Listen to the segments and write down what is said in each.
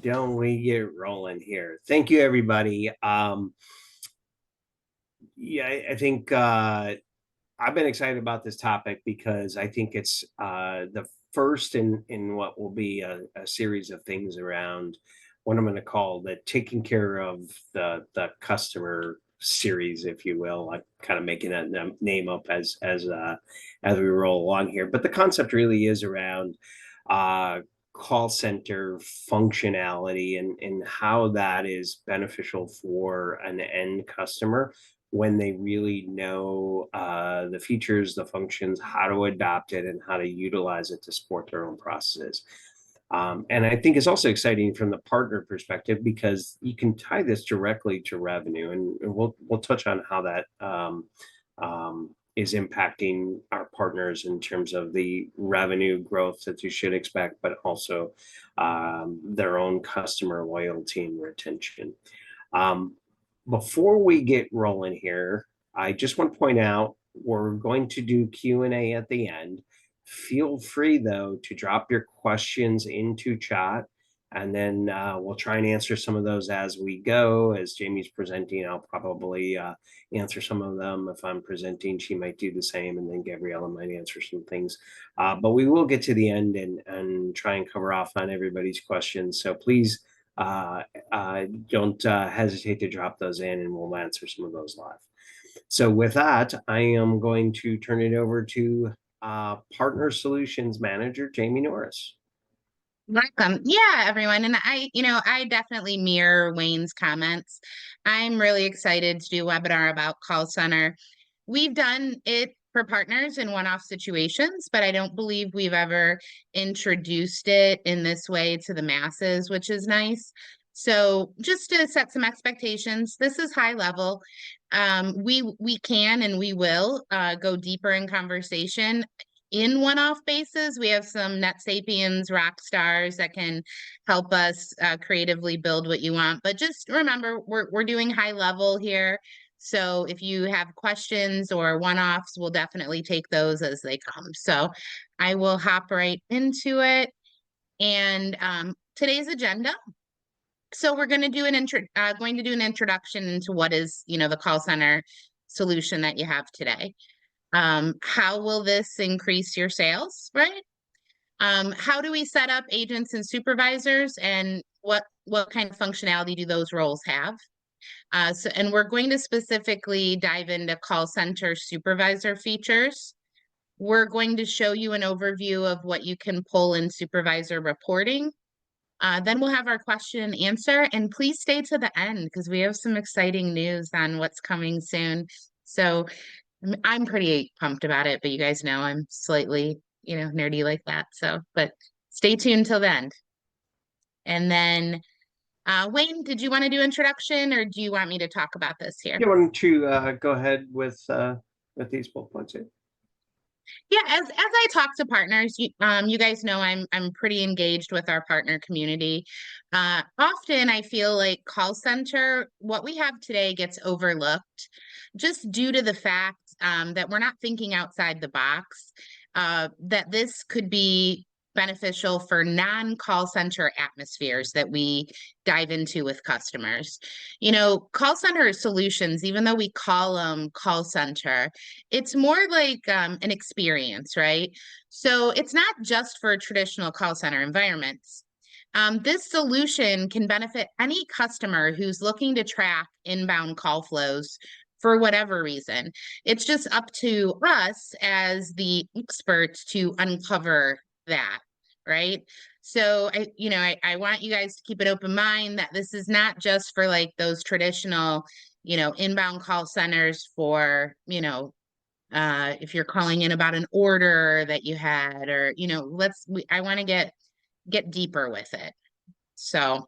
don't we get rolling here? Thank you, everybody. Yeah, I think I've been excited about this topic because I think it's the first in what will be a series of things around what I'm going to call the taking care of the customer series, if you will. I'm kind of making that name up as we roll along here, but the concept really is around call center functionality and how that is beneficial for an end customer when they really know the features, the functions, how to adopt it, and how to utilize it to support their own processes. And I think it's also exciting from the partner perspective because you can tie this directly to revenue, and we'll touch on how that is impacting our partners in terms of the revenue growth that you should expect, but also their own customer loyalty and retention. Before we get rolling here, I just want to point out we're going to do Q&A at the end. Feel free, though, to drop your questions into chat, and then we'll try and answer some of those as we go. As Jamie's presenting, I'll probably answer some of them. If I'm presenting, she might do the same, and then Gabriella might answer some things. But we will get to the end and try and cover off on everybody's questions. So please don't hesitate to drop those in, and we'll answer some of those live. So with that, I am going to turn it over to Partner Solutions Manager, Jamie Norris. Welcome. Yeah, everyone. And I definitely mirror Wayne's comments. I'm really excited to do a webinar about call center. We've done it for partners in one-off situations, but I don't believe we've ever introduced it in this way to the masses, which is nice. So just to set some expectations, this is high level. We can and we will go deeper in conversation in one-off basis. We have some Net Sapiens rock stars that can help us creatively build what you want. But just remember, we're doing high level here. So if you have questions or one-offs, we'll definitely take those as they come. So I will hop right into it. And today's agenda. So we're going to do an introduction into what is, the call center solution that you have today. How will this increase your sales, right? How do we set up agents and supervisors, and what kind of functionality do those roles have? And we're going to specifically dive into call center supervisor features. We're going to show you an overview of what you can pull in supervisor reporting. Then we'll have our question and answer, and please stay to the end because we have some exciting news on what's coming soon. So I'm pretty pumped about it, but you guys know I'm slightly, nerdy like that. So, but stay tuned till the end. And then, Wayne, did you want to do introduction, or do you want me to talk about this here? You want to go ahead with these bullet points here? Yeah, as I talk to partners, you guys know I'm pretty engaged with our partner community. Often I feel like call center, what we have today gets overlooked just due to the fact that we're not thinking outside the box, that this could be beneficial for non-call center atmospheres that we dive into with customers. Call center solutions, even though we call them call center, it's more like an experience, right? So it's not just for traditional call center environments. This solution can benefit any customer who's looking to track inbound call flows for whatever reason. It's just up to us as the experts to uncover that, right? So I want you guys to keep an open mind that this is not just for like those traditional, inbound call centers for, if you're calling in about an order that you had, or, I want to get deeper with it. So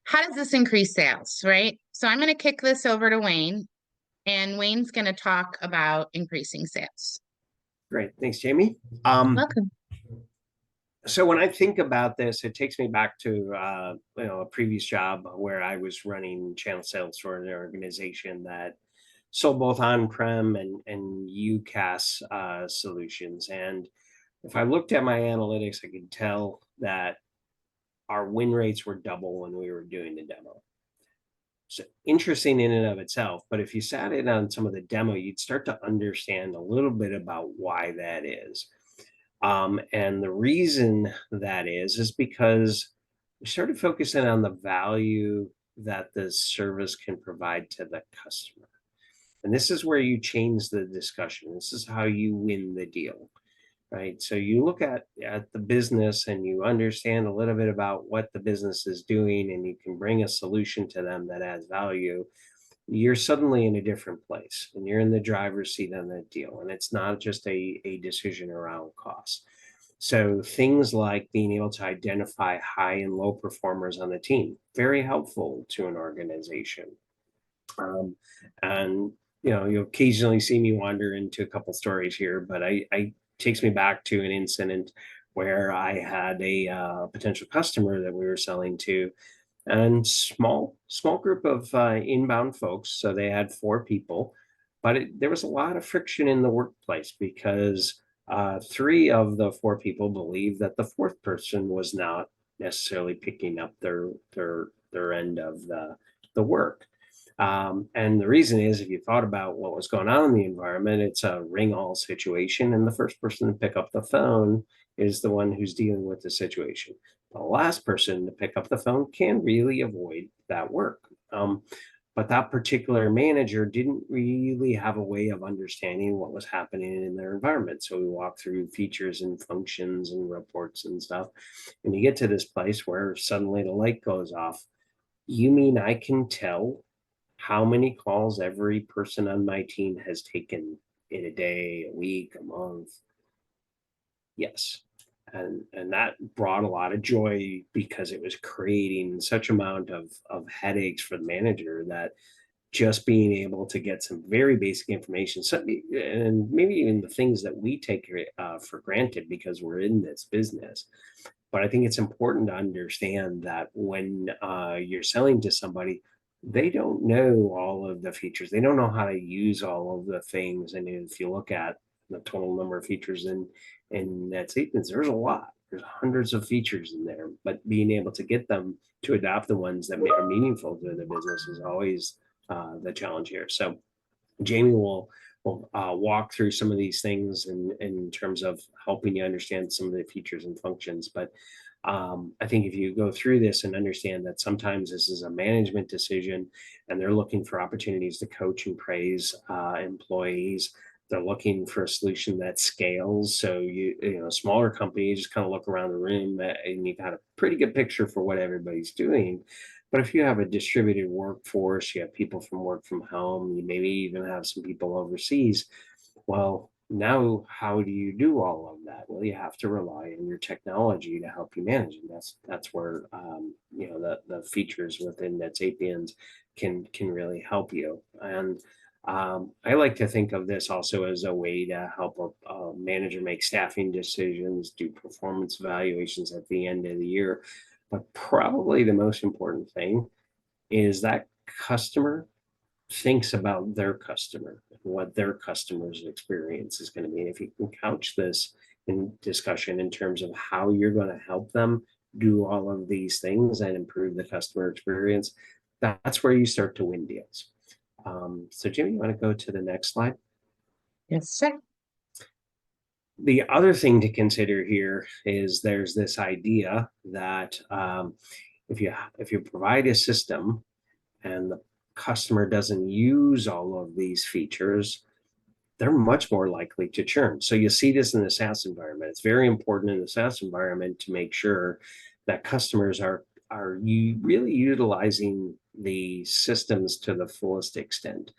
how does this increase sales, right? So I'm going to kick this over to Wayne, and Wayne's going to talk about increasing sales. Great. Thanks, Jamie. Welcome. So when I think about this, it takes me back to a previous job where I was running channel sales for an organization that sold both on-prem and UCaaS solutions. And if I looked at my analytics, I could tell that our win rates were double when we were doing the demo. So interesting in and of itself, but if you sat in on some of the demo, you'd start to understand a little bit about why that is. And the reason that is because we started focusing on the value that the service can provide to the customer. And this is where you change the discussion. This is how you win the deal, right? So you look at the business and you understand a little bit about what the business is doing, and you can bring a solution to them that adds value. You're suddenly in a different place, and you're in the driver's seat on that deal. And it's not just a decision around cost. So things like being able to identify high and low performers on the team, very helpful to an organization. Um, and you occasionally see me wander into a couple stories here, but I takes me back to an incident where I had a potential customer that we were selling to, and small group of inbound folks. So they had 4 people, but there was a lot of friction in the workplace because 3 of the 4 people believed that the fourth person was not necessarily picking up their end of the work. And the reason is, if you thought about what was going on in the environment, it's a ring all situation. And the first person to pick up the phone is the one who's dealing with the situation. The last person to pick up the phone can really avoid that work. But that particular manager didn't really have a way of understanding what was happening in their environment. So we walked through features and functions and reports and stuff. And you get to this place where suddenly the light goes off. You mean I can tell how many calls every person on my team has taken in a day, a week, a month? Yes. And that brought a lot of joy because it was creating such amount of headaches for the manager, that just being able to get some very basic information, and maybe even the things that we take for granted because we're in this business. But I think it's important to understand that when you're selling to somebody, they don't know all of the features. They don't know how to use all of the things. And if you look at the total number of features in NetSapiens, there's a lot. There's hundreds of features in there, but being able to get them to adopt the ones that are meaningful to the business is always the challenge here. So Jamie will walk through some of these things in terms of helping you understand some of the features and functions. But I think if you go through this and understand that sometimes this is a management decision, and they're looking for opportunities to coach and praise employees. They're looking for a solution that scales. So a smaller company, you just kind of look around the room and you've got a pretty good picture for what everybody's doing. But if you have a distributed workforce, you have people from work from home, you maybe even have some people overseas. Well, now how do you do all of that? Well, you have to rely on your technology to help you manage, and that's where the features within NetSapiens can really help you. And I like to think of this also as a way to help a manager make staffing decisions, do performance evaluations at the end of the year. But probably the most important thing is that customer thinks about their customer and what their customer's experience is going to be. And if you can couch this in discussion in terms of how you're going to help them do all of these things and improve the customer experience, that's where you start to win deals. So Jimmy, you want to go to the next slide? Yes, sir. The other thing to consider here is there's this idea that if you provide a system and the customer doesn't use all of these features, they're much more likely to churn. So you see this in the SaaS environment. It's very important in the SaaS environment to make sure that customers are really utilizing the systems to the fullest extent.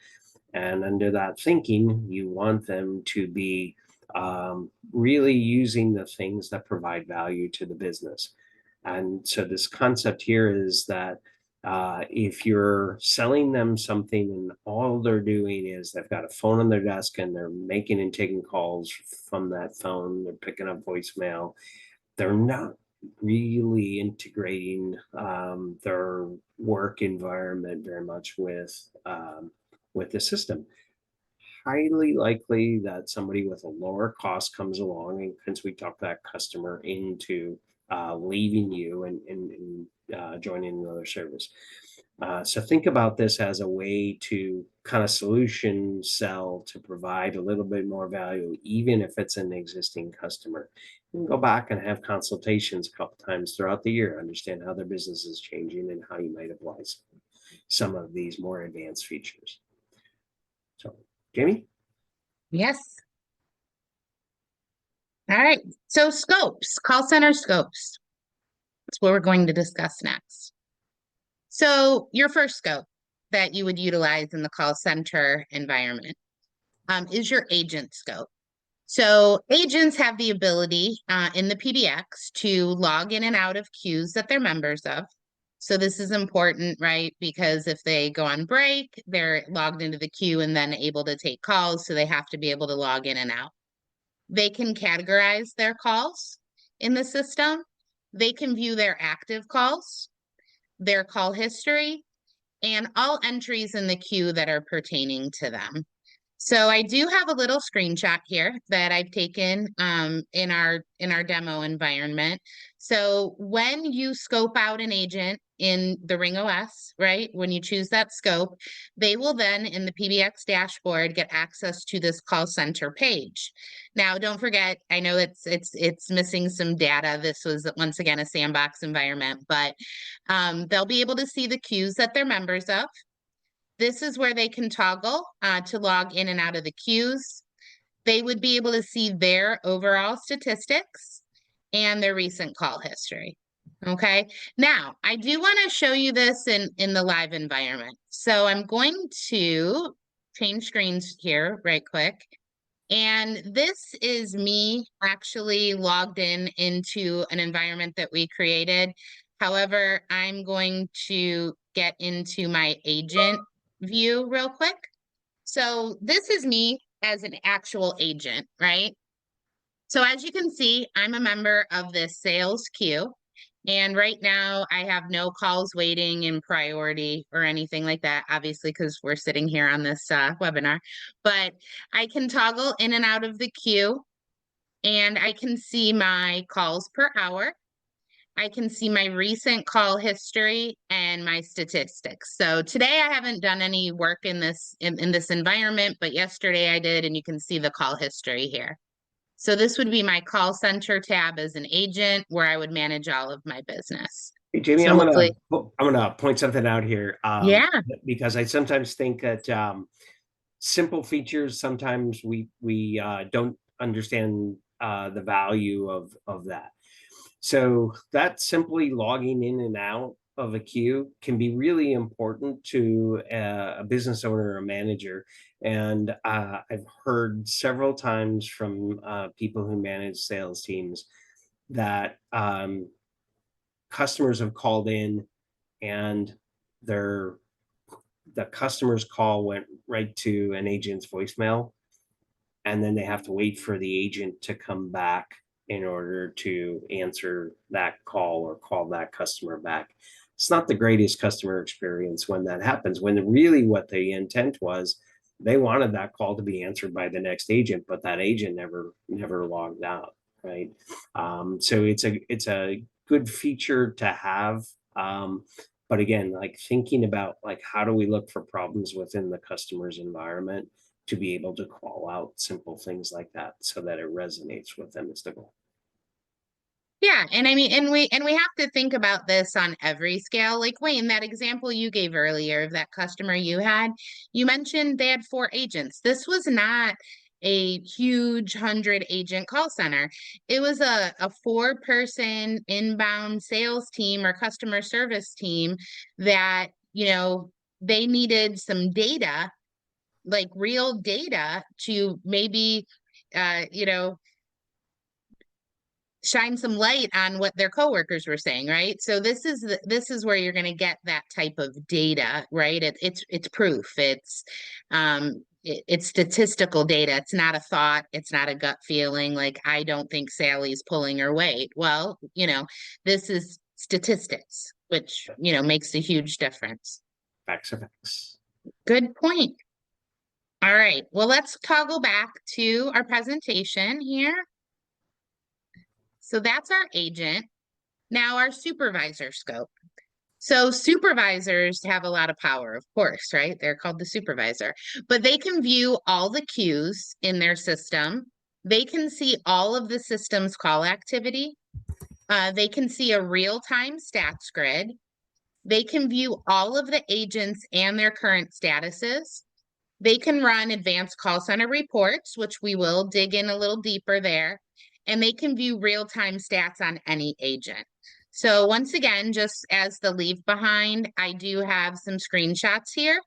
And under that thinking, you want them to be really using the things that provide value to the business. And so this concept here is that if you're selling them something and all they're doing is they've got a phone on their desk and they're making and taking calls from that phone, they're picking up voicemail, they're not really integrating their work environment very much with the system. Highly likely that somebody with a lower cost comes along and since we talk that customer into leaving you and joining another service. So think about this as a way to kind of solution sell to provide a little bit more value, even if it's an existing customer. You can go back and have consultations a couple times throughout the year, understand how their business is changing and how you might apply some of these more advanced features. So, Jamie? Yes. All right. So scopes, call center scopes. That's what we're going to discuss next. So your first scope that you would utilize in the call center environment is your agent scope. So agents have the ability in the PBX to log in and out of queues that they're members of. So this is important, right? Because if they go on break, they're logged into the queue and then able to take calls. So they have to be able to log in and out. They can categorize their calls in the system. They can view their active calls, their call history, and all entries in the queue that are pertaining to them. So I do have a little screenshot here that I've taken in our demo environment. So when you scope out an agent in the RingOS, right? When you choose that scope, they will then in the PBX dashboard get access to this call center page. Now, don't forget, I know it's missing some data. This was once again a sandbox environment, but they'll be able to see the queues that they're members of. This is where they can toggle to log in and out of the queues. They would be able to see their overall statistics and their recent call history. Okay. Now, I do want to show you this in the live environment. So I'm going to change screens here right quick. And this is me actually logged into an environment that we created. However, I'm going to get into my agent view real quick. So this is me as an actual agent, right? So as you can see, I'm a member of this sales queue. And right now I have no calls waiting in priority or anything like that, obviously, because we're sitting here on this webinar. But I can toggle in and out of the queue and I can see my calls per hour. I can see my recent call history and my statistics. So today I haven't done any work in this environment, but yesterday I did, and you can see the call history here. So this would be my call center tab as an agent where I would manage all of my business. Hey, Jamie, So hopefully, I'm gonna point something out here, yeah, because I sometimes think that simple features sometimes we don't understand the value of that. So that simply logging in and out of a queue can be really important to a business owner or a manager. And I've heard several times from people who manage sales teams that customers have called in and their the customer's call went right to an agent's voicemail, and then they have to wait for the agent to come back in order to answer that call or call that customer back. It's not the greatest customer experience when that happens, when really what the intent was, they wanted that call to be answered by the next agent, but that agent never logged out, right? So it's a good feature to have. But again, like thinking about like how do we look for problems within the customer's environment to be able to call out simple things like that so that it resonates with them is the goal. yeah, and I mean, and we have to think about this on every scale. Like Wayne, that example you gave earlier of that customer you had, you mentioned they had 4 agents. This was not a huge 100-agent call center. It was a 4-person inbound sales team or customer service team that, they needed some data, like real data to maybe, uh, you know, shine some light on what their coworkers were saying, right? So this is where you're going to get that type of data, right? It's proof. It's statistical data. It's not a thought. It's not a gut feeling. Like I don't think Sally's pulling her weight. Well, this is statistics, which makes a huge difference. Facts are facts. Good point. All right. Well, let's toggle back to our presentation here. So that's our agent. Now our supervisor scope. So supervisors have a lot of power, of course, right? They're called the supervisor, but they can view all the queues in their system. They can see all of the system's call activity. They can see a real-time stats grid. They can view all of the agents and their current statuses. They can run advanced call center reports, which we will dig in a little deeper there. And they can view real-time stats on any agent. So once again, just as the leave behind, I do have some screenshots here.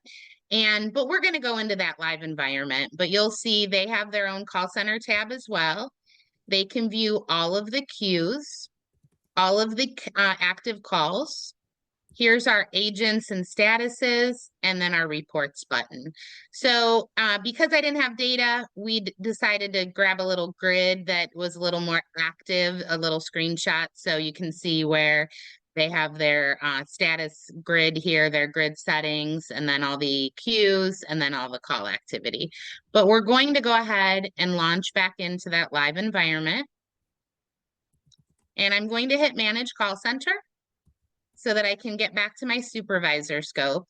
But we're going to go into that live environment. But you'll see they have their own call center tab as well. They can view all of the queues, all of the active calls. Here's our agents and statuses, and then our reports button. So because I didn't have data, we decided to grab a little grid that was a little more active, a little screenshot, so you can see where they have their status grid here, their grid settings, and then all the queues, and then all the call activity. But we're going to go ahead and launch back into that live environment. And I'm going to hit Manage Call Center so that I can get back to my supervisor scope.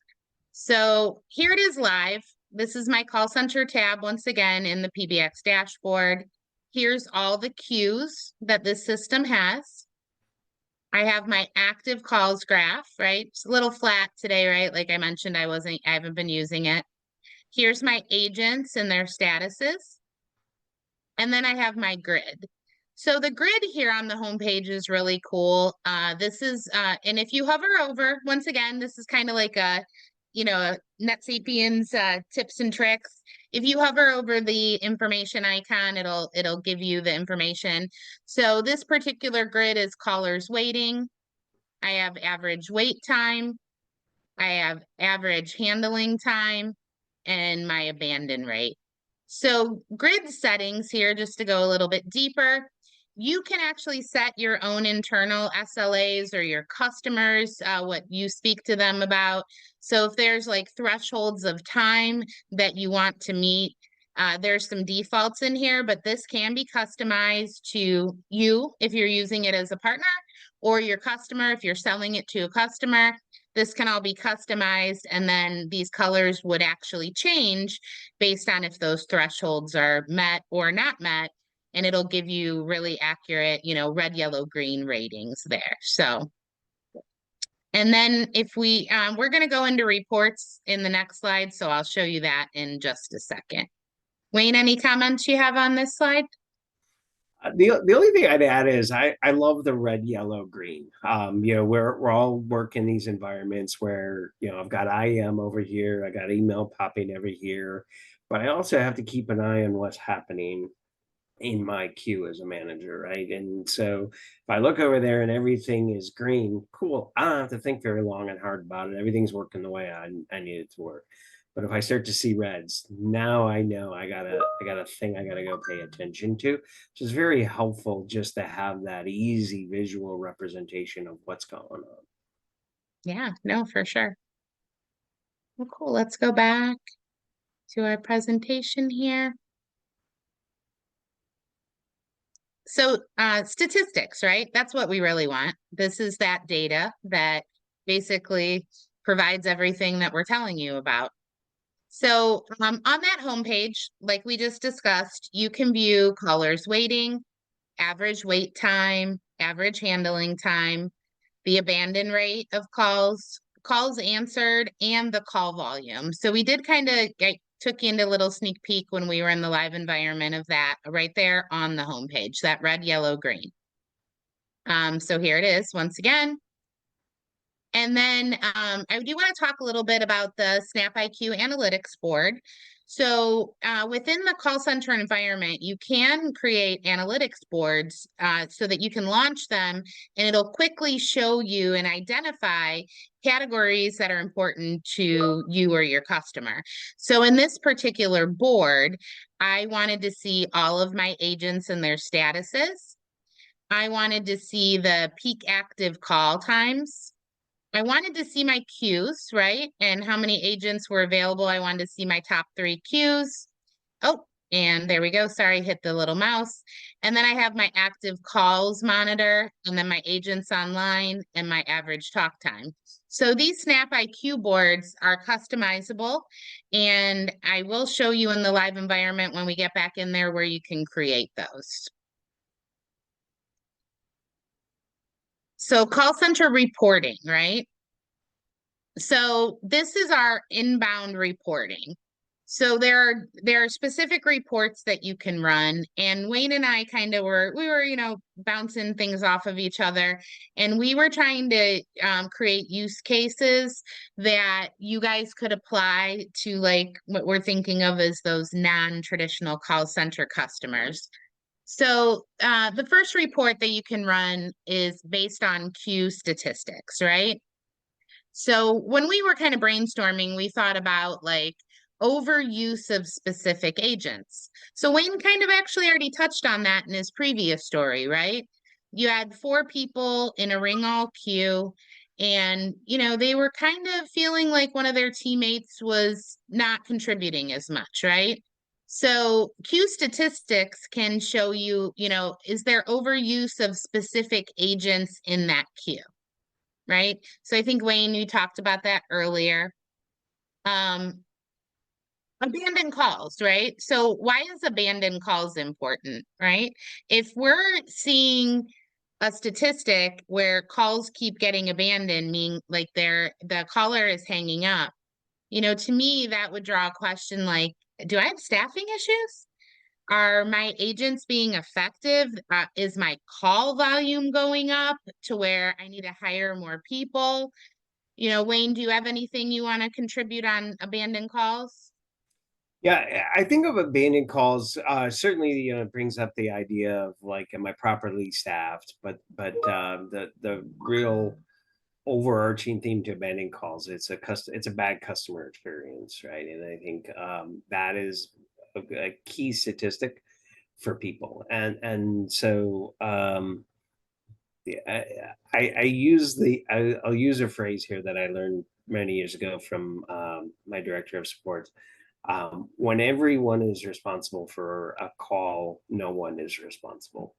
So here it is live. This is my call center tab once again in the PBX dashboard. Here's all the queues that this system has. I have my active calls graph, right? It's a little flat today, right? Like I mentioned, I haven't been using it. Here's my agents and their statuses. And then I have my grid. So the grid here on the homepage is really cool. And if you hover over, once again, this is kind of like a NetSapiens tips and tricks. If you hover over the information icon, it'll give you the information. So this particular grid is callers waiting. I have average wait time. I have average handling time and my abandon rate. So grid settings here, just to go a little bit deeper, you can actually set your own internal SLAs or your customers, what you speak to them about. So if there's like thresholds of time that you want to meet, there's some defaults in here, but this can be customized to you if you're using it as a partner, or your customer if you're selling it to a customer. This can all be customized, and then these colors would actually change based on if those thresholds are met or not met, and it'll give you really accurate, red, yellow, green ratings there. So, and then if we're going to go into reports in the next slide, so I'll show you that in just a second. Wayne, any comments you have on this slide? The only thing I'd add is I love the red, yellow, green. We're all working these environments where I've got IM over here, I got email popping over here, but I also have to keep an eye on what's happening in my queue as a manager, right? And so if I look over there and everything is green, cool. I don't have to think very long and hard about it. Everything's working the way I need it to work. But if I start to see reds, now I know I got a thing I gotta go pay attention to, which is very helpful just to have that easy visual representation of what's going on. Yeah, no, for sure. Well, cool. Let's go back to our presentation here. So statistics, right? That's what we really want. This is that data that basically provides everything that we're telling you about. So on that homepage, like we just discussed, you can view callers waiting, average wait time, average handling time, the abandon rate of calls, calls answered, and the call volume. So we did kind of took you into a little sneak peek when we were in the live environment of that right there on the homepage, that red, yellow, green. So here it is once again. And then I do want to talk a little bit about the Snap IQ analytics board. So within the call center environment, you can create analytics boards so that you can launch them, and it'll quickly show you and identify categories that are important to you or your customer. So in this particular board, I wanted to see all of my agents and their statuses. I wanted to see the peak active call times. I wanted to see my queues, right? And how many agents were available. I wanted to see my top 3 queues. Oh, And there we go. Sorry, hit the little mouse. And then I have my active calls monitor, and then my agents online, and my average talk time. So these Snap IQ boards are customizable, and I will show you in the live environment when we get back in there where you can create those. So call center reporting, right? So this is our inbound reporting. So there are specific reports that you can run, and Wayne and I kind of were bouncing things off of each other, and we were trying to create use cases that you guys could apply to, like what we're thinking of as those non-traditional call center customers. So the first report that you can run is based on queue statistics, right? So when we were kind of brainstorming, we thought about like overuse of specific agents. So Wayne kind of actually already touched on that in his previous story, right? You had 4 people in a ring all queue, and they were kind of feeling like one of their teammates was not contributing as much, right? So queue statistics can show you, is there overuse of specific agents in that queue? Right? So I think Wayne, you talked about that earlier. Um, Abandoned calls, right? So why is abandoned calls important, right? If we're seeing a statistic where calls keep getting abandoned, meaning like the caller is hanging up, to me that would draw a question like, do I have staffing issues? Are my agents being effective? Is my call volume going up to where I need to hire more people? Wayne, do you have anything you want to contribute on abandoned calls? Yeah, I think of abandoned calls. Certainly, brings up the idea of like, am I properly staffed? But the real overarching theme to abandoned calls, it's a bad customer experience, right? And I think that is a key statistic for people, and so yeah, I'll use a phrase here that I learned many years ago from my director of support. When everyone is responsible for a call, no one is responsible.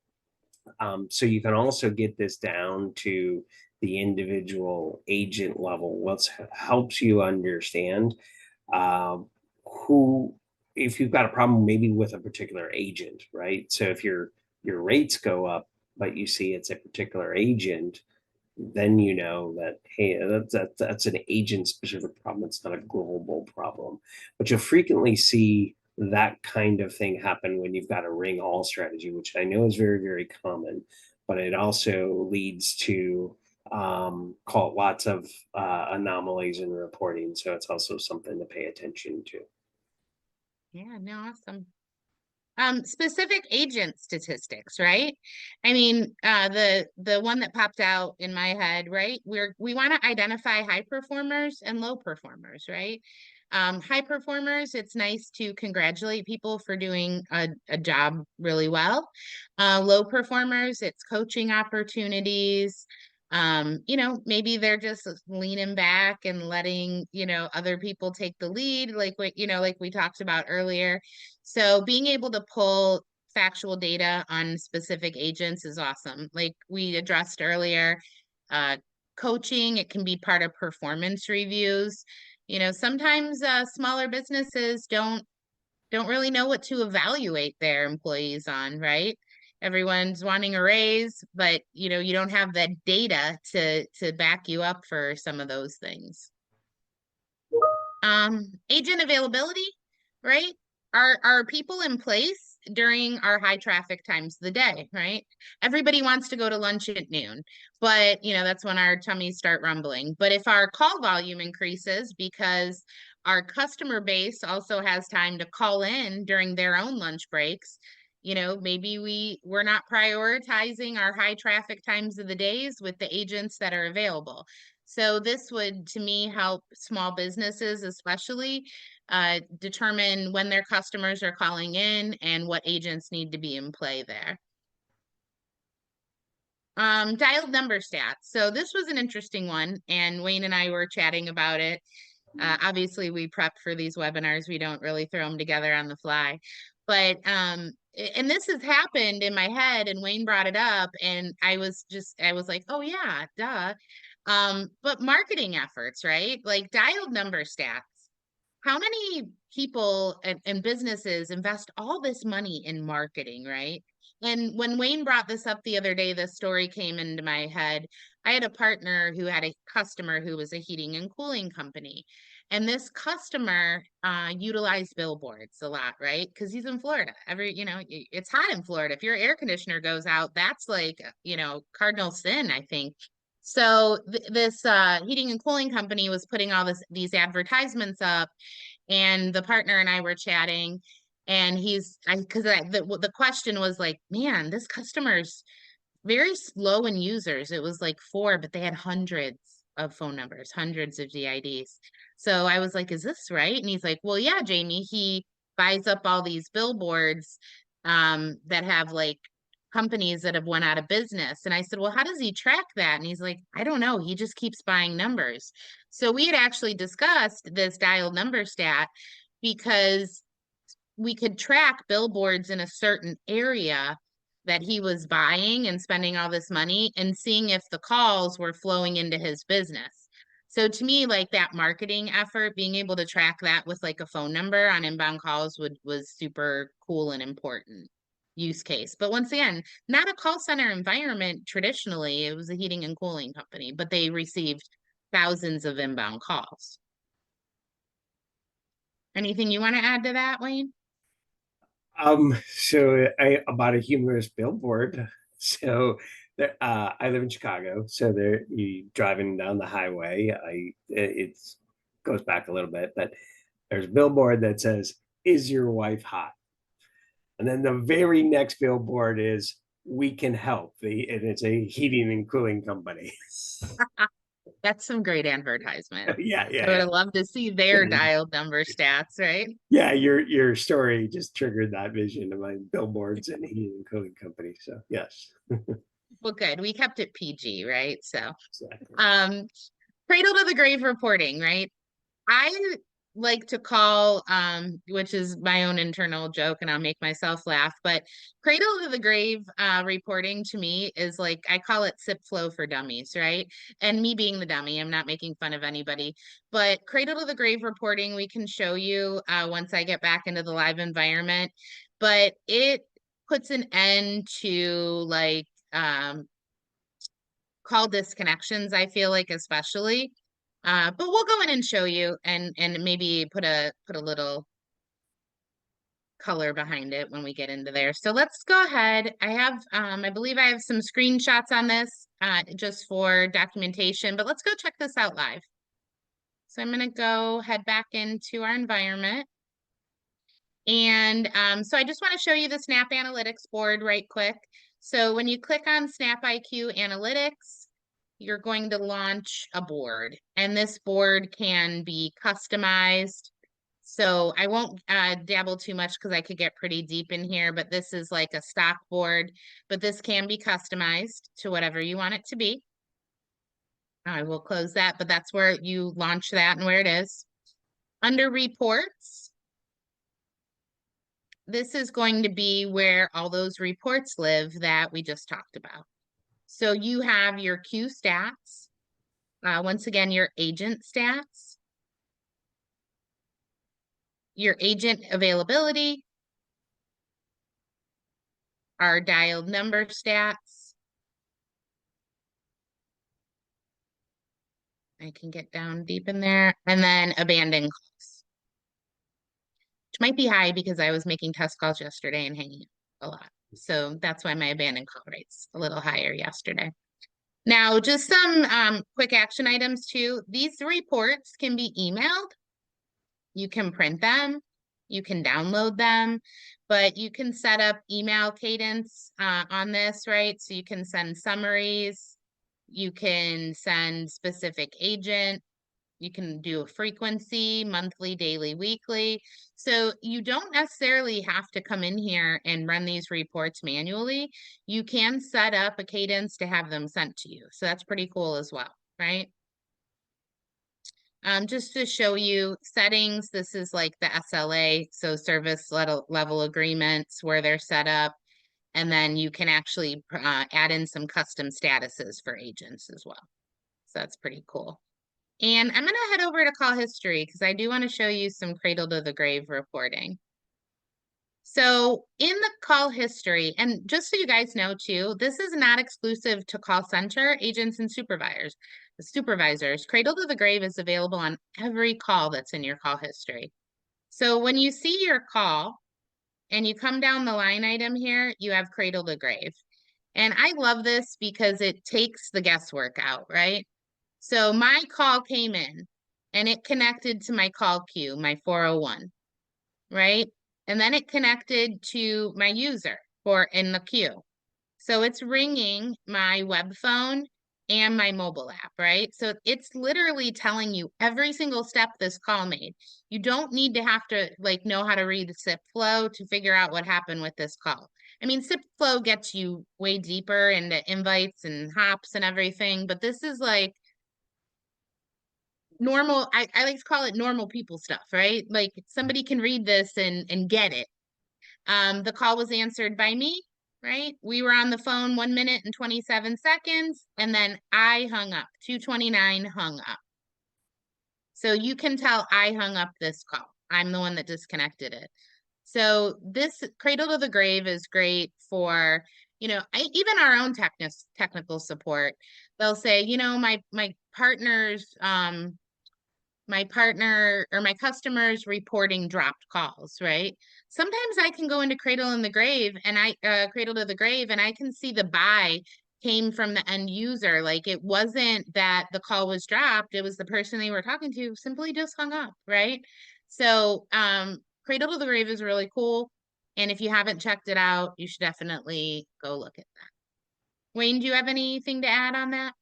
So you can also get this down to the individual agent level, what helps you understand uh, who, if you've got a problem maybe with a particular agent, right? So if your rates go up, but you see it's a particular agent, then you know that, hey, that's an agent specific problem. It's not a global problem. But you'll frequently see that kind of thing happen when you've got a ring all strategy, which I know is very, very common, but it also leads to call it lots of anomalies in reporting. So it's also something to pay attention to. Yeah, no, awesome. Specific agent statistics, right? I mean, the one that popped out in my head, right? We want to identify high performers and low performers, right? High performers, it's nice to congratulate people for doing a job really well. Low performers, it's coaching opportunities. Maybe they're just leaning back and letting, other people take the lead, like like we talked about earlier. So being able to pull factual data on specific agents is awesome. Like we addressed earlier, uh, coaching, it can be part of performance reviews. Sometimes smaller businesses don't really know what to evaluate their employees on, right? Everyone's wanting a raise, but you don't have the data to back you up for some of those things. Agent availability, right? Are people in place during our high traffic times of the day, right? Everybody wants to go to lunch at noon, but that's when our tummies start rumbling. But if our call volume increases because our customer base also has time to call in during their own lunch breaks, maybe we're not prioritizing our high traffic times of the days with the agents that are available. So this would, to me, help small businesses, especially, determine when their customers are calling in and what agents need to be in play there. Dialed number stats. So this was an interesting one, and Wayne and I were chatting about it. Obviously, we prep for these webinars. We don't really throw them together on the fly. But and this has happened in my head, and Wayne brought it up, and I was like, oh yeah, duh. But marketing efforts, right? Like dialed number stats. How many people and businesses invest all this money in marketing, right? And when Wayne brought this up the other day, this story came into my head. I had a partner who had a customer who was a heating and cooling company. And this customer utilized billboards a lot, right? Because he's in Florida. It's hot in Florida. If your air conditioner goes out, that's like, cardinal sin, I think. So this heating and cooling company was putting all these advertisements up, and the partner and I were chatting, and the question was like, man, this customer's very slow in users. It was like four, but they had hundreds of phone numbers, hundreds of DIDs. So I was like, is this right? And he's like, well, yeah, Jamie, he buys up all these billboards that have like companies that have went out of business. And I said, well, how does he track that? And he's like, I don't know. He just keeps buying numbers. So we had actually discussed this dialed number stat because we could track billboards in a certain area that he was buying and spending all this money and seeing if the calls were flowing into his business. So to me, like that marketing effort, being able to track that with like a phone number on inbound calls was super cool and important use case. But once again, not a call center environment traditionally. It was a heating and cooling company, but they received thousands of inbound calls. Anything you want to add to that, Wayne? So about a humorous billboard. So I live in Chicago. So there, you driving down the highway. It goes back a little bit, but there's a billboard that says, "Is your wife hot?" And then the very next billboard is, "We can help." And it's a heating and cooling company. That's some great advertisement. Yeah, I yeah, would yeah. have loved to see their dialed number stats, right? Yeah, your story just triggered that vision of my billboards and heating and cooling company. So yes, Well, good. We kept it PG, right? So, exactly. um, cradle to the grave reporting, right? I like to call, which is my own internal joke, and I'll make myself laugh, but cradle to the grave reporting to me is like, I call it SIP flow for dummies, right? And me being the dummy, I'm not making fun of anybody, but cradle to the grave reporting, we can show you once I get back into the live environment, but it puts an end to like call disconnections, I feel like, especially. But we'll go in and show you and maybe put a little color behind it when we get into there. So let's go ahead. I believe I have some screenshots on this just for documentation, but let's go check this out live. So I'm gonna go head back into our environment. And so I just want to show you the Snap Analytics board right quick. So when you click on Snap IQ Analytics, you're going to launch a board, and this board can be customized. So I won't dabble too much because I could get pretty deep in here, but this is like a stock board, but this can be customized to whatever you want it to be. I will close that, but that's where you launch that and where it is. Under reports, this is going to be where all those reports live that we just talked about. So you have your queue stats, once again, your agent stats, your agent availability, our dialed number stats. I can get down deep in there, and then abandoned calls, which might be high because I was making test calls yesterday and hanging a lot. So that's why my abandoned call rate's a little higher yesterday. Now, just some quick action items too. These reports can be emailed. You can print them. You can download them, but you can set up email cadence on this, right? So you can send summaries. You can send specific agent. You can do a frequency, monthly, daily, weekly. So you don't necessarily have to come in here and run these reports manually. You can set up a cadence to have them sent to you. So that's pretty cool as well, right? Just to show you settings, this is like the SLA, so service level agreements where they're set up. And then you can actually add in some custom statuses for agents as well. So that's pretty cool. And I'm going to head over to call history because I do want to show you some cradle to the grave reporting. So in the call history, and just so you guys know too, this is not exclusive to call center agents and supervisors. Cradle to the grave is available on every call that's in your call history. So when you see your call and you come down the line item here, you have cradle to grave. And I love this because it takes the guesswork out, right? So my call came in and it connected to my call queue, my 401, right? And then it connected to my user for in the queue. So it's ringing my web phone and my mobile app, right? So it's literally telling you every single step this call made. You don't need to have to like know how to read the SIP flow to figure out what happened with this call. I mean, SIP flow gets you way deeper into invites and hops and everything, but this is like normal. I like to call it normal people stuff, right? Like somebody can read this and get it. The call was answered by me, right? We were on the phone 1 minute and 27 seconds, and then I hung up. 2:29 hung up. So you can tell I hung up this call. I'm the one that disconnected it. So this cradle to the grave is great for, even our own technical support. They'll say, my partner or my customers reporting dropped calls, right? Sometimes I can go into Cradle to the Grave, and I can see the buy came from the end user. Like it wasn't that the call was dropped, it was the person they were talking to simply just hung up, right? So Cradle to the Grave is really cool. And if you haven't checked it out, you should definitely go look at that. Wayne, do you have anything to add on that?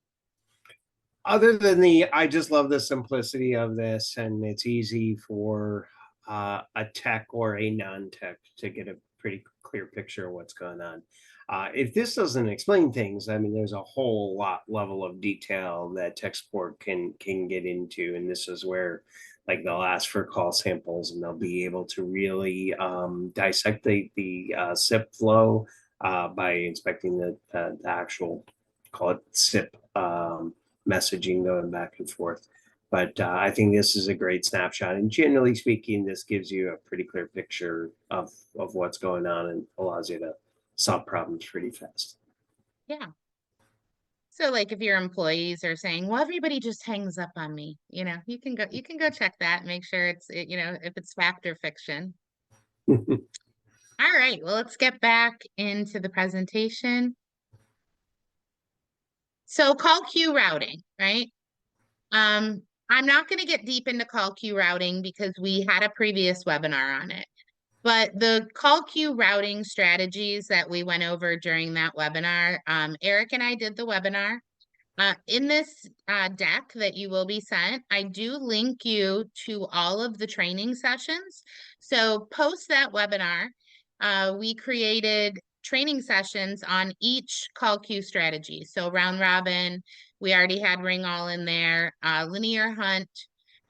Other than I just love the simplicity of this, and it's easy for a tech or a non-tech to get a pretty clear picture of what's going on. If this doesn't explain things, I mean, there's a whole lot level of detail that tech support can get into, and this is where, like, they'll ask for call samples, and they'll be able to really dissect the SIP flow by inspecting the actual, call it SIP. Messaging going back and forth. But I think this is a great snapshot. And generally speaking, this gives you a pretty clear picture of what's going on and allows you to solve problems pretty fast. Yeah. So like if your employees are saying, well, everybody just hangs up on me, you can go check that, make sure if it's fact or fiction. All right, well, let's get back into the presentation. So call queue routing, right? I'm not going to get deep into call queue routing because we had a previous webinar on it. But the call queue routing strategies that we went over during that webinar, Eric and I did the webinar. In this deck that you will be sent, I do link you to all of the training sessions. So post that webinar, we created training sessions on each call queue strategy. So round robin, we already had ring all in there, linear hunt,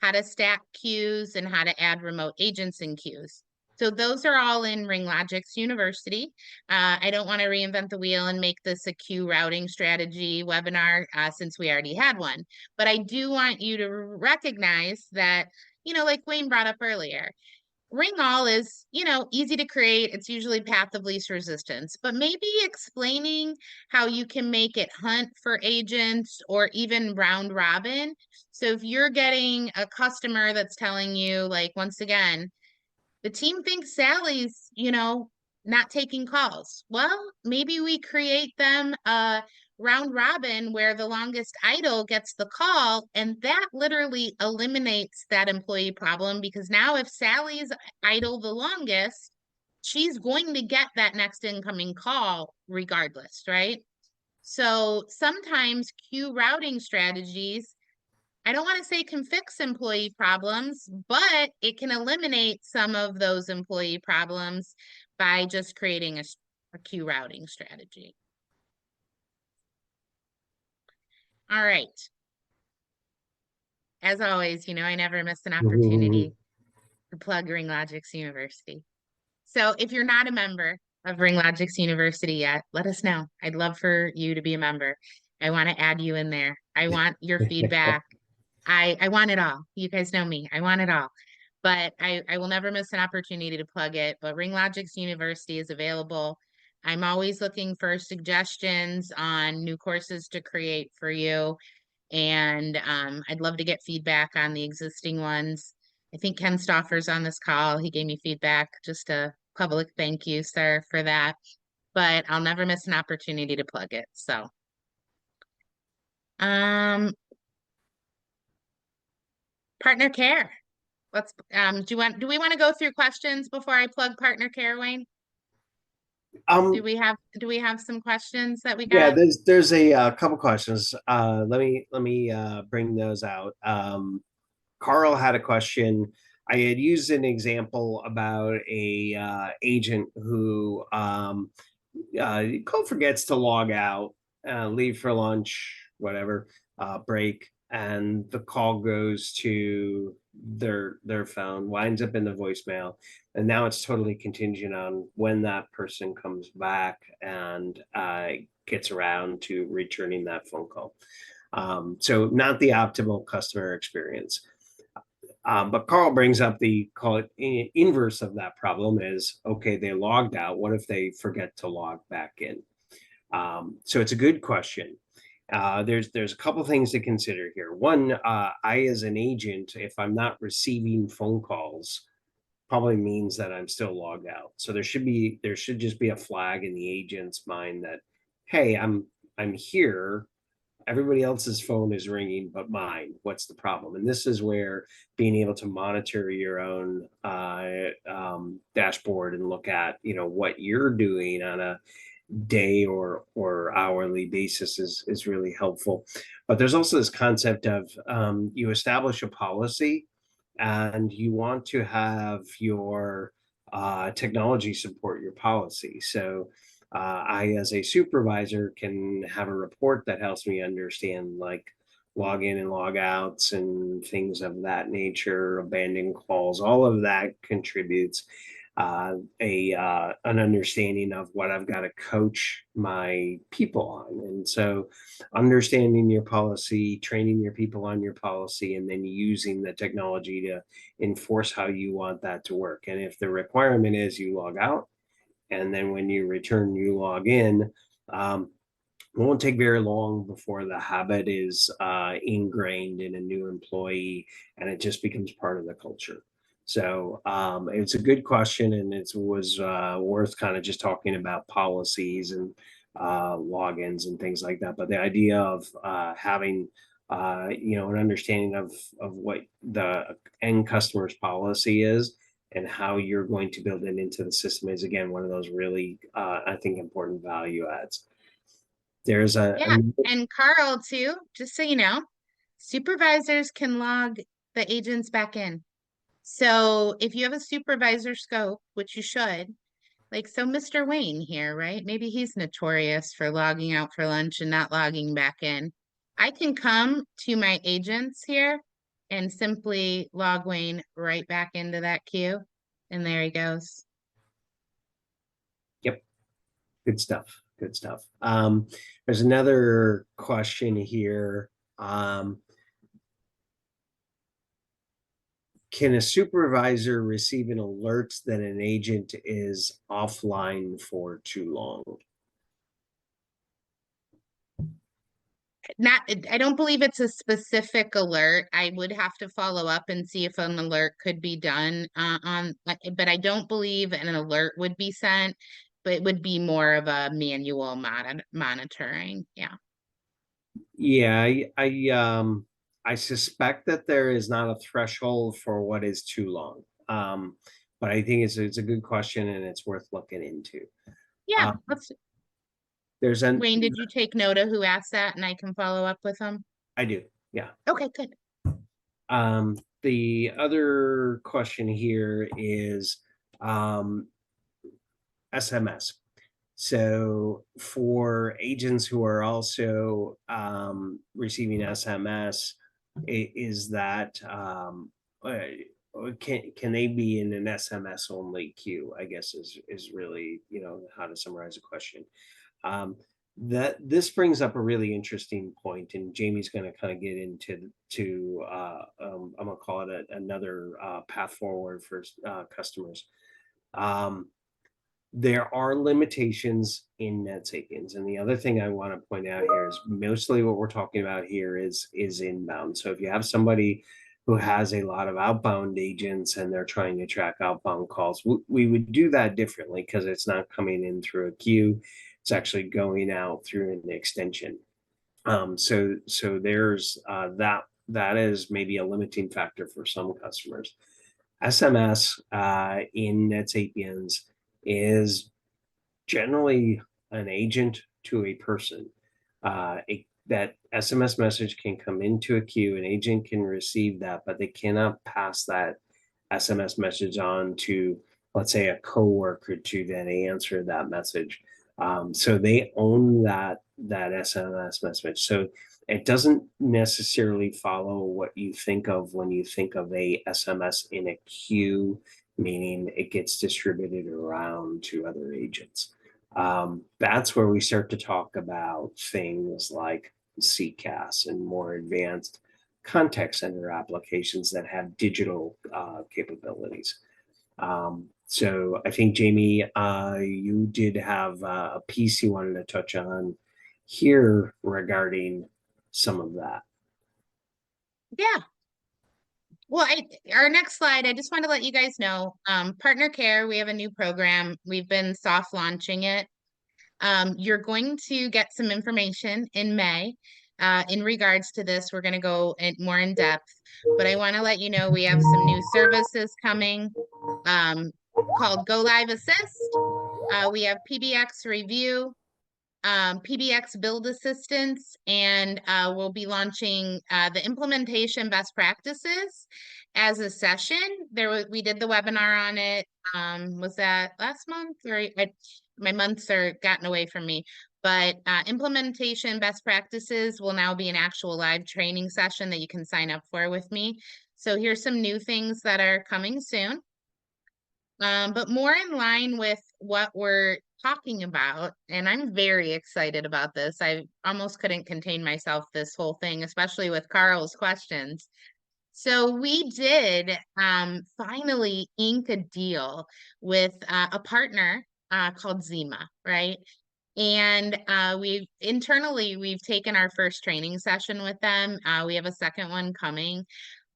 how to stack queues, and how to add remote agents in queues. So those are all in RingLogix University. I don't want to reinvent the wheel and make this a queue routing strategy webinar since we already had one. But I do want you to recognize that, like Wayne brought up earlier, Ring all is, easy to create. It's usually path of least resistance, but maybe explaining how you can make it hunt for agents or even round robin. So if you're getting a customer that's telling you, like, once again, the team thinks Sally's, not taking calls. Well, maybe we create them a round robin where the longest idle gets the call, and that literally eliminates that employee problem because now if Sally's idle the longest, she's going to get that next incoming call regardless, right? So sometimes queue routing strategies, I don't want to say can fix employee problems, but it can eliminate some of those employee problems by just creating a queue routing strategy. All right. as always, I never miss an Mhm. opportunity to plug RingLogix University. So if you're not a member of RingLogix University yet, let us know. I'd love for you to be a member. I want to add you in there. I want your feedback. I want it all. You guys know me. I want it all. But I will never miss an opportunity to plug it. But RingLogix University is available. I'm always looking for suggestions on new courses to create for you. And I'd love to get feedback on the existing ones. I think Ken Stoffer's on this call. He gave me feedback. Just a public thank you, sir, for that. But I'll never miss an opportunity to plug it. So, um, partner care. Let's do we want to go through questions before I plug partner care, Wayne? Um, Do we have some questions that we yeah, got? there's a couple questions. Let me bring those out. Carl had a question. I had used an example about a agent who forgets to log out, leave for lunch, whatever, break, and the call goes to their phone, winds up in the voicemail, and now it's totally contingent on when that person comes back and gets around to returning that phone call. So not the optimal customer experience. But Carl brings up the call it inverse of that problem is okay, they logged out. What if they forget to log back in? So it's a good question. There's a couple things to consider here. One, I as an agent, if I'm not receiving phone calls, probably means that I'm still logged out. So there should just be a flag in the agent's mind that, hey, I'm here, everybody else's phone is ringing but mine. What's the problem? And this is where being able to monitor your own dashboard and look at what you're doing on a day or hourly basis is really helpful. But there's also this concept of you establish a policy and you want to have your technology support your policy. So I, as a supervisor, can have a report that helps me understand like log in and log outs and things of that nature, abandoned calls, all of that contributes a an understanding of what I've got to coach my people on. And so understanding your policy, training your people on your policy, and then using the technology to enforce how you want that to work. And if the requirement is you log out, and then when you return, you log in. It won't take very long before the habit is ingrained in a new employee and it just becomes part of the culture. So it's a good question, and it was worth kind of just talking about policies and logins and things like that. But the idea of having an understanding of what the end customer's policy is and how you're going to build it into the system is again one of those really I think important value adds. There's a Yeah. And Carl, too, just so you know, supervisors can log the agents back in. So if you have a supervisor scope, which you should, like so Mr. Wayne here, right? Maybe he's notorious for logging out for lunch and not logging back in. I can come to my agents here and simply log Wayne right back into that queue. And there he goes. Yep, good stuff. Good stuff. There's another question here. Can a supervisor receive an alert that an agent is offline for too long? Not, I don't believe it's a specific alert. I would have to follow up and see if an alert could be done but I don't believe an alert would be sent, but it would be more of a manual monitoring. Yeah. Yeah, I suspect that there is not a threshold for what is too long. But I think it's a good question and it's worth looking into. Yeah. Um, Let's, there's an Wayne, did you take note of who asked that and I can follow up with them? I do, yeah. Okay, good. The other question here is SMS. So for agents who are also receiving SMS, is that can they be in an SMS only queue? I guess is really, how to summarize a question. Um, that this brings up a really interesting point, and Jamie's going to kind of get into I'm going to call it another path forward for customers. Um, there are limitations in NetSapiens, and the other thing I want to point out here is mostly what we're talking about here is inbound. So if you have somebody who has a lot of outbound agents and they're trying to track outbound calls, we would do that differently because it's not coming in through a queue. It's actually going out through an extension. So there's that is maybe a limiting factor for some customers. SMS in NetSapiens is generally an agent to a person. That SMS message can come into a queue, an agent can receive that, but they cannot pass that SMS message on to, let's say, a coworker to then answer that message. So they own that SMS message. So it doesn't necessarily follow what you think of when you think of a SMS in a queue, meaning it gets distributed around to other agents. That's where we start to talk about things like CCaaS and more advanced contact center applications that have digital capabilities. So I think, Jamie, you did have a piece you wanted to touch on here regarding some of that. Yeah. Well, our next slide, I just want to let you guys know, Partner Care, we have a new program. We've been soft launching it. You're going to get some information in May in regards to this. We're going to go more in depth, but I want to let you know we have some new services coming called Go Live Assist. We have PBX Review, PBX Build Assistance, and we'll be launching the implementation best practices as a session. We did the webinar on it. Was that last month? Or my months are gotten away from me. But implementation best practices will now be an actual live training session that you can sign up for with me. So here's some new things that are coming soon. But more in line with what we're talking about, and I'm very excited about this. I almost couldn't contain myself this whole thing, especially with Carl's questions. So we did finally ink a deal with a partner called Zima, right? And we've taken our first training session with them. We have a second one coming.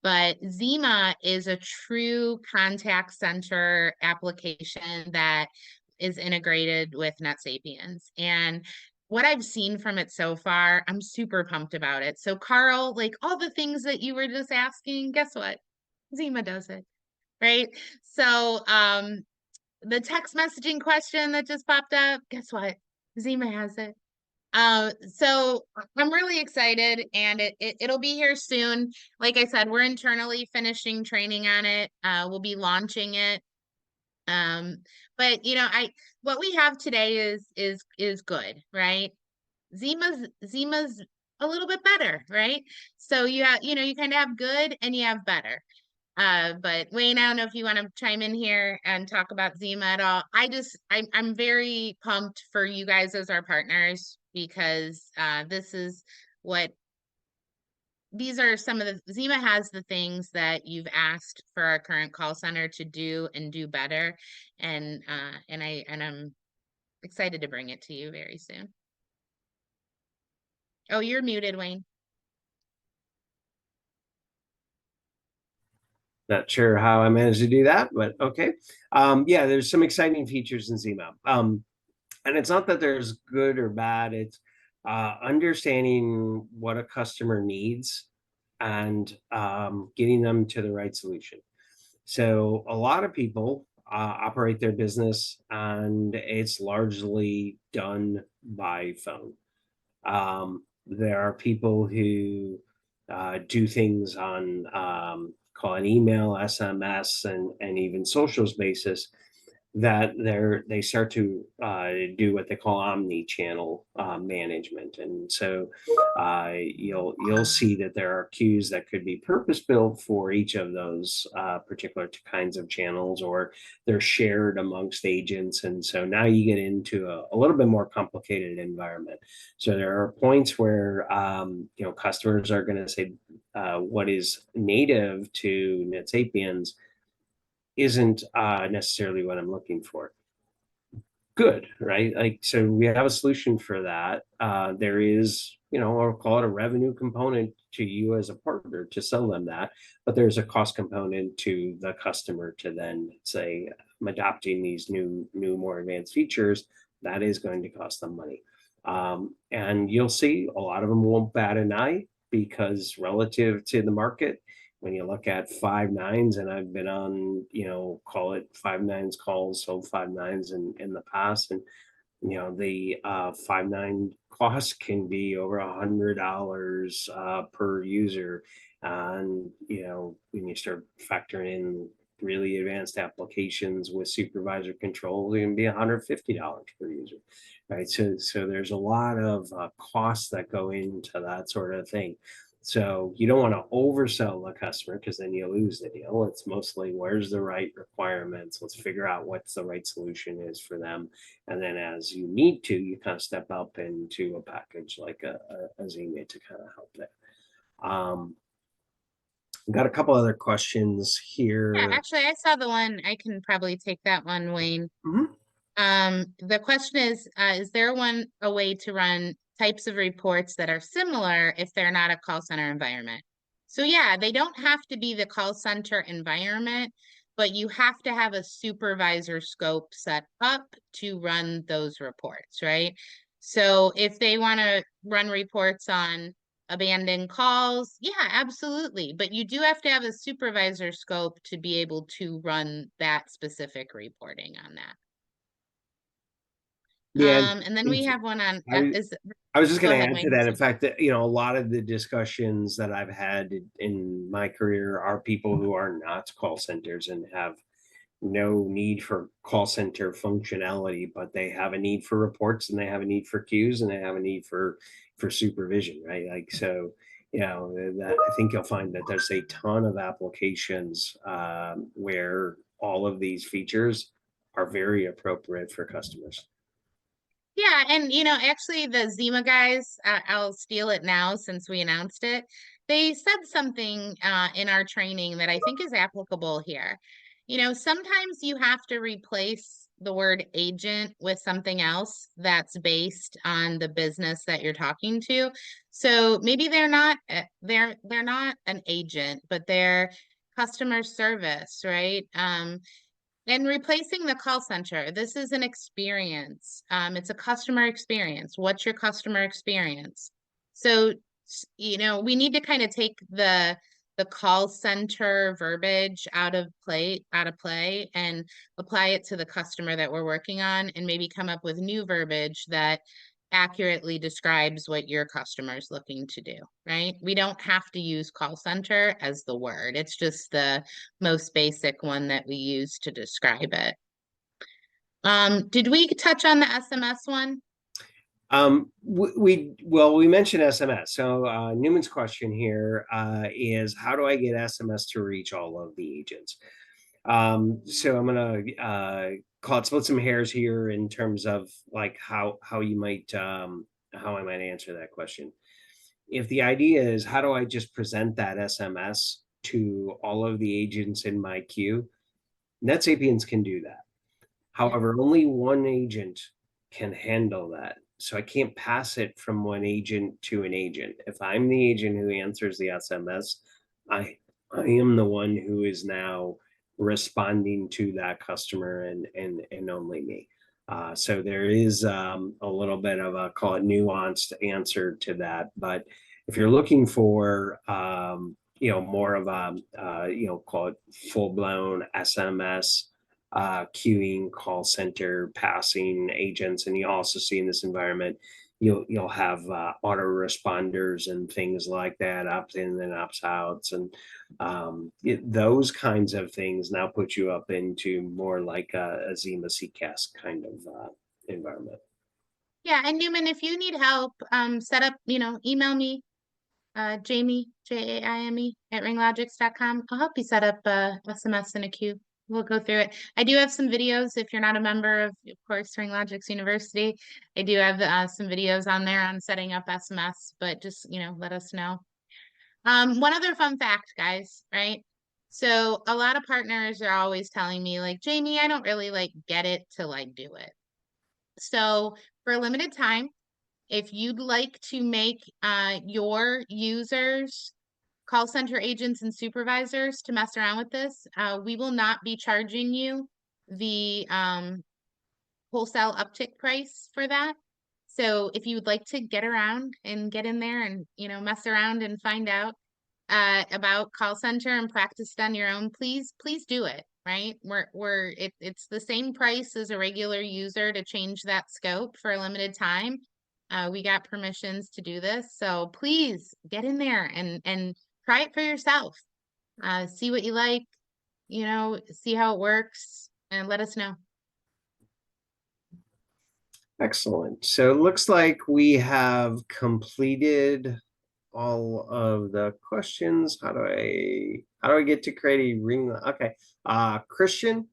But Zima is a true contact center application that is integrated with NetSapiens. And what I've seen from it so far, I'm super pumped about it. So Carl, like all the things that you were just asking, guess what? Zima does it, right? So the text messaging question that just popped up, guess what? Zima has it. So I'm really excited, and it'll be here soon. Like I said, we're internally finishing training on it. We'll be launching it. But what we have today is good, right? Zima's a little bit better, right? So you kind of have good and you have better. But Wayne, I don't know if you want to chime in here and talk about Zima at all. I'm very pumped for you guys as our partners because these are some of the Zima has the things that you've asked for our current call center to do and do better. And I'm excited to bring it to you very soon. Oh, you're muted, Wayne. Not sure how I managed to do that, but okay. Yeah, there's some exciting features in Zima. And it's not that there's good or bad. It's understanding what a customer needs and getting them to the right solution. So a lot of people operate their business and it's largely done by phone. There are people who do things on call an email, SMS, and even socials basis. that they start to do what they call omni-channel management, and so you'll see that there are queues that could be purpose-built for each of those particular kinds of channels, or they're shared amongst agents, and so now you get into a little bit more complicated environment. So there are points where customers are going to say what is native to NetSapiens isn't necessarily what I'm looking for. Good, right? Like, so we have a solution for that. There is, I'll call it a revenue component to you as a partner to sell them that, but there's a cost component to the customer to then say, I'm adopting these new, more advanced features. That is going to cost them money. And you'll see a lot of them won't bat an eye because relative to the market, when you look at five nines, and I've been on, call it five nines calls, sold five nines in the past, and the 5.9 cost can be over $100 per user, and when you start factoring in really advanced applications with supervisor control, it can be $150 per user, right? So there's a lot of costs that go into that sort of thing. So you don't want to oversell the customer because then you lose the deal. It's mostly where's the right requirements. Let's figure out what's the right solution is for them. And then as you need to, you kind of step up into a package like a Zenit to kind of help that. I've got a couple other questions Yeah, here. actually, I saw the one. I can probably take that one, Wayne. Mhm. The question is there a way to run types of reports that are similar if they're not a call center environment? So yeah, they don't have to be the call center environment, but you have to have a supervisor scope set up to run those reports, right? So if they want to run reports on abandoned calls, yeah, absolutely. But you do have to have a supervisor scope to be able to run that specific reporting on that. Yeah, And then we have one on I, is I was just go going to ahead, add to Wayne. that. In fact, that a lot of the discussions that I've had in my career are people who are not call centers and have no need for call center functionality, but they have a need for reports, and they have a need for queues, and they have a need for supervision, right? Like, so that I think you'll find that there's a ton of applications where all of these features are very appropriate for customers. Yeah, and actually the Zima guys, I'll steal it now since we announced it. They said something in our training that I think is applicable here. Sometimes you have to replace the word agent with something else that's based on the business that you're talking to. So maybe they're not an agent, but they're customer service, right? And replacing the call center, this is an experience. It's a customer experience. What's your customer experience? So, we need to kind of take the call center verbiage out of play and apply it to the customer that we're working on, and maybe come up with new verbiage that accurately describes what your customer is looking to do, right? We don't have to use call center as the word. It's just the most basic one that we use to describe it. Did we touch on the SMS one? We mentioned SMS. So Newman's question here is, how do I get SMS to reach all of the agents? So I'm gonna split some hairs here in terms of like how you might how I might answer that question. If the idea is, how do I just present that SMS to all of the agents in my queue, NetSapiens can do that. Yeah. However, only one agent can handle that. So I can't pass it from one agent to an agent. If I'm the agent who answers the SMS, I I am the one who is now responding to that customer, and only me. So there is a little bit of a, call it, nuanced answer to that. But if you're looking for more of a call it full blown SMS queuing call center passing agents, and you also see in this environment you'll have autoresponders and things like that, opt in and opt outs, and those kinds of things now put you up into more like a Zima CCAS kind of environment. Yeah, and Newman, if you need help, set up, email me, Jamie, Jaime at ringlogix.com. I'll help you set up SMS and a queue. We'll go through it. I do have some videos. If you're not a member of course, RingLogix University, I do have some videos on there on setting up SMS, but just, let us know. One other fun fact, guys, right? So a lot of partners are always telling me like, Jamie, I don't really like get it to like do it. So for a limited time, if you'd like to make your users, call center agents, and supervisors to mess around with this, we will not be charging you the wholesale uptick price for that. So if you would like to get around and get in there and mess around and find out about call center and practice it on your own, please do it. Right? It's the same price as a regular user to change that scope for a limited time. We got permissions to do this, so please get in there and try it for yourself. See what you like, see how it works, and let us know. Excellent. So it looks like we have completed all of the questions. How do I get to create a ring? Okay. Christian,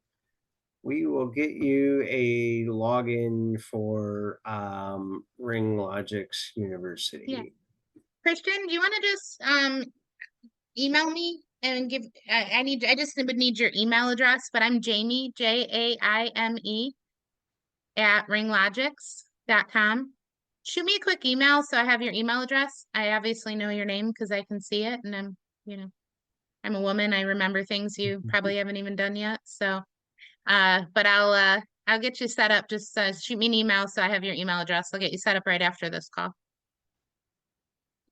we will get you a login for RingLogix Yeah. University. Christian, do you want to just email me and give I just would need your email address, but I'm Jaime, Jaime at ringlogix.com. Shoot me a quick email so I have your email address. I obviously know your name because I can see it, and I'm a woman. I remember things you probably haven't even done yet. So but I'll get you set up. Just shoot me an email so I have your email address. I'll get you set up right after this call.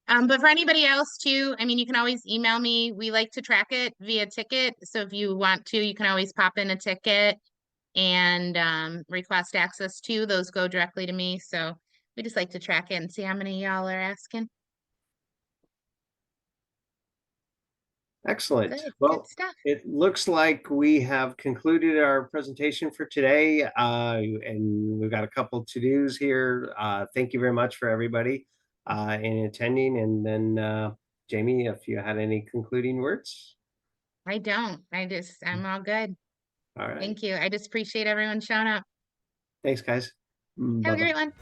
But for anybody else too, I mean, you can always email me. We like to track it via ticket. So if you want to, you can always pop in a ticket and request access to. Those go directly to me. So we just like to track it and see how many y'all are asking. Excellent. Good Well, stuff. it looks like we have concluded our presentation for today, and we've got a couple to-dos here. Thank you very much for everybody in attending. And then, Jamie, if you had any concluding words. I don't. I'm all good. All right. Thank you. I just appreciate everyone showing up. Thanks, guys. Have a Bye-bye. great one.